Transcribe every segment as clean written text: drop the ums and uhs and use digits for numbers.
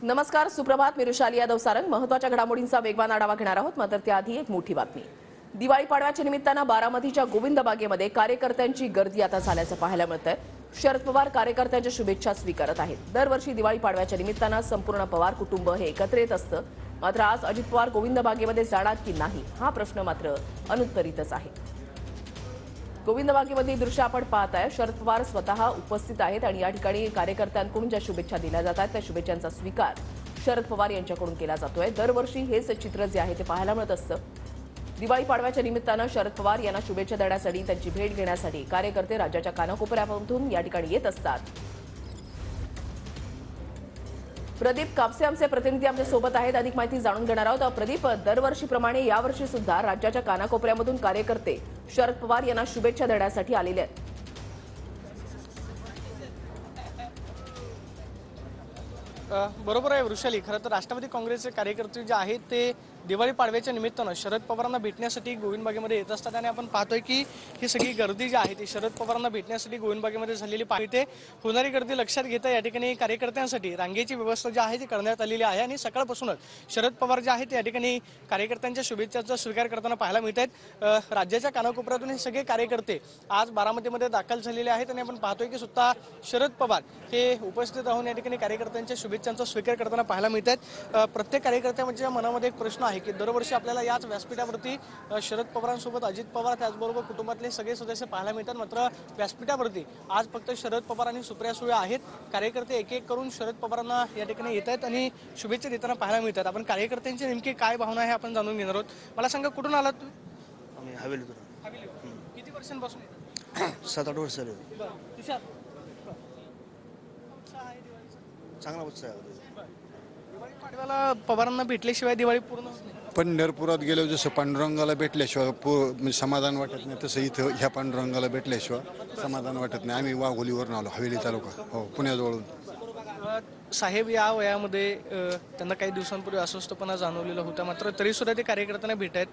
नमस्कार, सुप्रभात. मी ऋषाली यादव सारंग. महत्त्वाच्या घडामोडींचा वेगवान आढावा घेणार आहोत. मात्र त्याआधी एक मोठी बातमी. दिवाळी पाडव्याच्या निमित्तानं बारामतीच्या गोविंद बागेमध्ये कार्यकर्त्यांची गर्दी आता झाल्याचं पाहायला मिळतंय. शरद पवार कार्यकर्त्यांच्या शुभेच्छा स्वीकारत आहेत. दरवर्षी दिवाळी पाडव्याच्या निमित्तानं संपूर्ण पवार कुटुंब हे एकत्र येत असतं. मात्र आज अजित पवार गोविंद बागेमध्ये जाणार की नाही हा प्रश्न मात्र अनुत्तरितच आहे. गोविंद बागेमध्ये दृश्य आपण पाहताय. शरद पवार स्वतः उपस्थित आहेत आणि या ठिकाणी कार्यकर्त्यांकडून ज्या शुभेच्छा दिल्या जातात त्या शुभेच्छांचा स्वीकार शरद पवार यांच्याकडून केला जातोय. दरवर्षी हेच चित्र जे आहे ते पाहायला मिळत असतं. दिवाळी पाडव्याच्या निमित्तानं शरद पवार यांना शुभेच्छा देण्यासाठी, त्यांची भेट घेण्यासाठी कार्यकर्ते राज्याच्या कानाकोपऱ्यामधून या ठिकाणी येत असतात. प्रदीप कापसे आमचे प्रतिनिधी आमच्या सोबत आहेत. अधिक माहिती जाणून घेणार आहोत. प्रदीप, दरवर्षीप्रमाणे यावर्षी सुद्धा राज्याच्या कानाकोपऱ्यामधून कार्यकर्ते शरद पवार यांना शुभेच्छा देण्यासाठी आलेले आहेत. बरोबर आहे वृषाली. खरं तर राष्ट्रवादी काँग्रेसचे कार्यकर्ते जे आहेत ते दिवाळी पाडव्याच्या निमित्तानं शरद पवारांना भेटण्यासाठी गोविंद बागेमध्ये येत असतात आणि आपण पाहतोय की ही सगळी गर्दी जी आहे ती शरद पवारांना भेटण्यासाठी गोविंद बागेमध्ये झालेली पाहिजे. होणारी गर्दी लक्षात घेता या ठिकाणी कार्यकर्त्यांसाठी रांगेची व्यवस्था जी आहे ती करण्यात आलेली आहे आणि सकाळपासूनच शरद पवार जे आहेत या ठिकाणी कार्यकर्त्यांच्या शुभेच्छाचा स्वीकार करताना पाहायला मिळत आहेत. राज्याच्या कानाकोपऱ्यातून हे सगळे कार्यकर्ते आज बारामतीमध्ये दाखल झालेले आहेत आणि आपण पाहतोय की स्वतः शरद पवार हे उपस्थित राहून या ठिकाणी कार्यकर्त्यांच्या शुभेच्छांचा स्वीकार करताना पाहायला मिळत आहेत. प्रत्येक कार्यकर्त्यांच्या मनामध्ये एक प्रश्न आहे की दरवर्षी आपल्याला याच व्यासपीठावरती शरद पवारांसोबत अजित पवार त्याचबरोबर कुटुंबातले सगळे सदस्य पाहायला मिळतात. मात्र व्यासपीठावरती आज फक्त शरद पवार आणि सुप्रिया सुळे आहेत. कार्यकर्ते एक एक करून शरद पवारांना या ठिकाणी येत आहेत आणि शुभेच्छा देताना पाहायला मिळतात. आपण कार्यकर्त्यांची नेमकी काय भावना आहे आपण जाणून घेणार आहोत. मला सांगा, कुठून आलात तुम्ही? आम्ही हवेलीतून. किती वर्षांपासून? 7-8 वर्ष झाले. तुषार, चांगला उत्साह आहे. दिवाळी पाडव्याला पवारांना भेटल्याशिवाय दिवाळी पूर्ण होत नाही. पंढरपुरात गेलो जसं पांडुरंगाला भेटल्याशिवाय म्हणजे समाधान वाटत नाही, तसं इथं ह्या पांडुरंगाला भेटल्याशिवाय समाधान वाटत नाही. आम्ही वाघोलीवरून आलो, हवेली तालुका, हो, पुण्याजवळून. साहेब या वयामध्ये त्यांना काही दिवसांपूर्वी अस्वस्थपणा जाणवलेला होता, मात्र तरी सुद्धा ते कार्यकर्त्यांना भेट आहेत.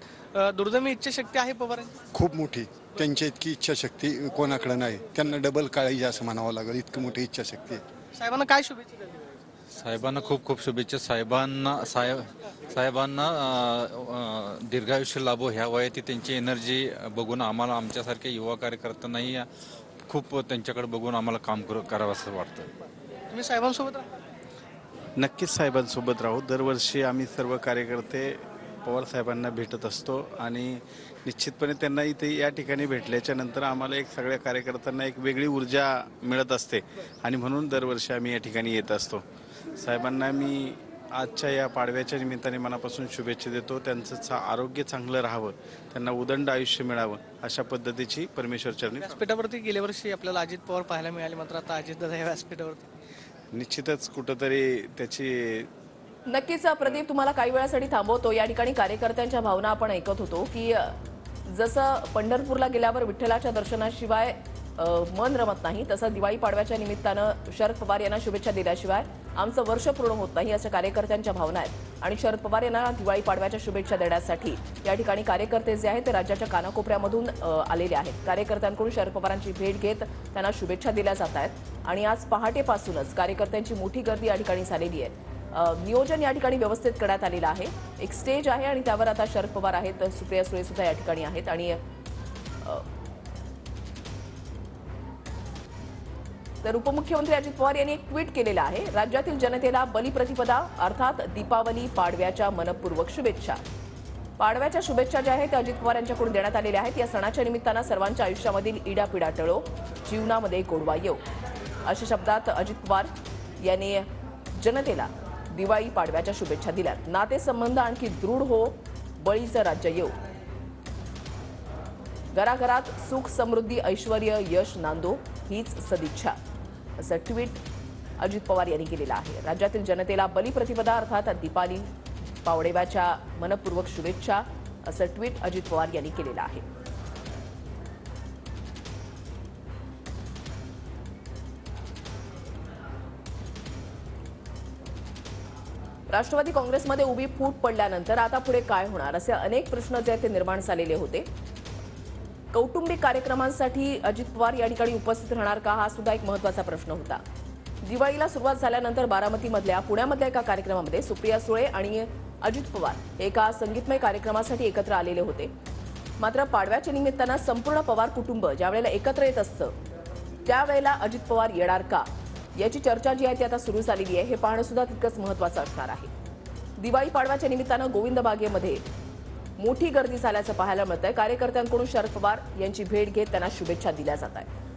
दुर्दमी इच्छाशक्ती आहे पवारांची खूप मोठी. त्यांच्या इतकी इच्छाशक्ती कोणाकडे नाही. त्यांना डबल काळजी असं म्हणावं लागेल, इतकी मोठी इच्छाशक्ती आहे. साहेबांना काय शुभेच्छा द्याल? साहेबांना खूप खूप शुभेच्छा. साहेबांना दीर्घायुष्य लाभो. ह्या वयात त्यांची एनर्जी बघून आम्हाला, आमच्यासारख्या युवा कार्यकर्त्यांनाही खूप त्यांच्याकडे बघून आम्हाला काम करावं असं वाटतं. तुम्ही साहेबांसोबत राहा? नक्कीच साहेबांसोबत राहू. दरवर्षी आम्ही सर्व कार्यकर्ते पवार साहेबांना भेटत असतो आणि निश्चितपणे त्यांना इथे या ठिकाणी भेटल्याच्या नंतर आम्हाला एक सगळ्या कार्यकर्त्यांना एक वेगळी ऊर्जा मिळत असते आणि म्हणून दरवर्षी आम्ही या ठिकाणी येत असतो. साहेबांना मी आजच्या या पाडव्याच्या निमित्ताने मनापासून शुभेच्छा देतो. त्यांचं आरोग्य चांगलं राहावं, त्यांना उदंड आयुष्य मिळावं अशा पद्धतीची परमेश्वरचरणी. व्यासपीठावरती गेल्या वर्षी आपल्याला अजित पवार पाहायला मिळाले, मात्र आता अजितदादा या व्यासपीठावरती निश्चितच कुठंतरी त्याची. नक्कीच प्रदीप, तुम्हाला काही वेळासाठी थांबवतो. या ठिकाणी कार्यकर्त्यांच्या भावना आपण ऐकत होतो की जसं पंढरपूरला गेल्यावर विठ्ठलाच्या दर्शनाशिवाय मन रमत नाही, तसं दिवाळी पाडव्याच्या निमित्तानं शरद पवार यांना शुभेच्छा दिल्याशिवाय आमचं वर्ष पूर्ण होत नाही, अशा कार्यकर्त्यांच्या भावना आहेत. आणि शरद पवार यांना दिवाळी पाडव्याच्या शुभेच्छा देण्यासाठी या ठिकाणी कार्यकर्ते जे आहेत ते राज्याच्या कानाकोपऱ्यामधून आलेले आहेत. कार्यकर्त्यांकडून शरद पवारांची भेट घेत त्यांना शुभेच्छा दिल्या जात आहेत आणि आज पहाटेपासूनच कार्यकर्त्यांची मोठी गर्दी या ठिकाणी झालेली आहे. नियोजन या ठिकाणी व्यवस्थित करण्यात आलेलं आहे. एक स्टेज आहे आणि त्यावर आता शरद पवार आहेत, सुप्रिया सुळे सुद्धा या ठिकाणी आहेत. आणि तर उपमुख्यमंत्री अजित पवार यांनी एक ट्विट केलेलं आहे. राज्यातील जनतेला बलिप्रतिपदा अर्थात दीपावली पाडव्याच्या मनपूर्वक शुभेच्छा. पाडव्याच्या शुभेच्छा ज्या आहेत त्या अजित पवार यांच्याकडून देण्यात आलेल्या आहेत. या सणाच्या निमित्तानं सर्वांच्या आयुष्यामधील इडापिडा टळो, जीवनामध्ये गोडवा येऊ, अशा शब्दात अजित पवार यांनी जनतेला दिवाळी पाडव्याच्या शुभेच्छा दिल्यात. नातेसंबंध आणखी दृढ हो, बळीचं राज्य येऊ, घराघरात सुख समृद्धी ऐश्वर्य यश नांदो, हीच सदिच्छा, असं ट्विट अजित पवार यांनी केलेलं आहे. राज्यातील जनतेला बलिप्रतिपदा अर्थात दीपावली पाडव्याच्या मनपूर्वक शुभेच्छा, असं ट्विट अजित पवार यांनी केलेलं आहे. राष्ट्रवादी काँग्रेसमध्ये उभी फूट पडल्यानंतर आता पुढे काय होणार, असे अनेक प्रश्न जे आहेत ते निर्माण झालेले होते. कौटुंबिक कार्यक्रमांसाठी अजित पवार या ठिकाणी उपस्थित राहणार का, हा सुद्धा एक महत्त्वाचा प्रश्न होता. दिवाळीला सुरुवात झाल्यानंतर बारामतीमधल्या पुण्यामधल्या एका कार्यक्रमामध्ये सुप्रिया सुळे आणि अजित पवार एका संगीतमय कार्यक्रमासाठी एकत्र आलेले होते. मात्र पाडव्याच्या निमित्तानं संपूर्ण पवार कुटुंब ज्यावेळेला एकत्र येत असतं त्यावेळेला अजित पवार येणार का याची चर्चा जी आहे ती आता सुरू झालेली आहे. हे पाहणं सुद्धा तितकंच महत्त्वाचं असणार आहे. दिवाळी पाडव्याच्या निमित्तानं गोविंद बागेमध्ये मोठी गर्दी झाल्याचं पाहायला मिळतंय. कार्यकर्त्यांकडून शरद पवार यांची भेट घेत त्यांना शुभेच्छा दिल्या जात आहेत.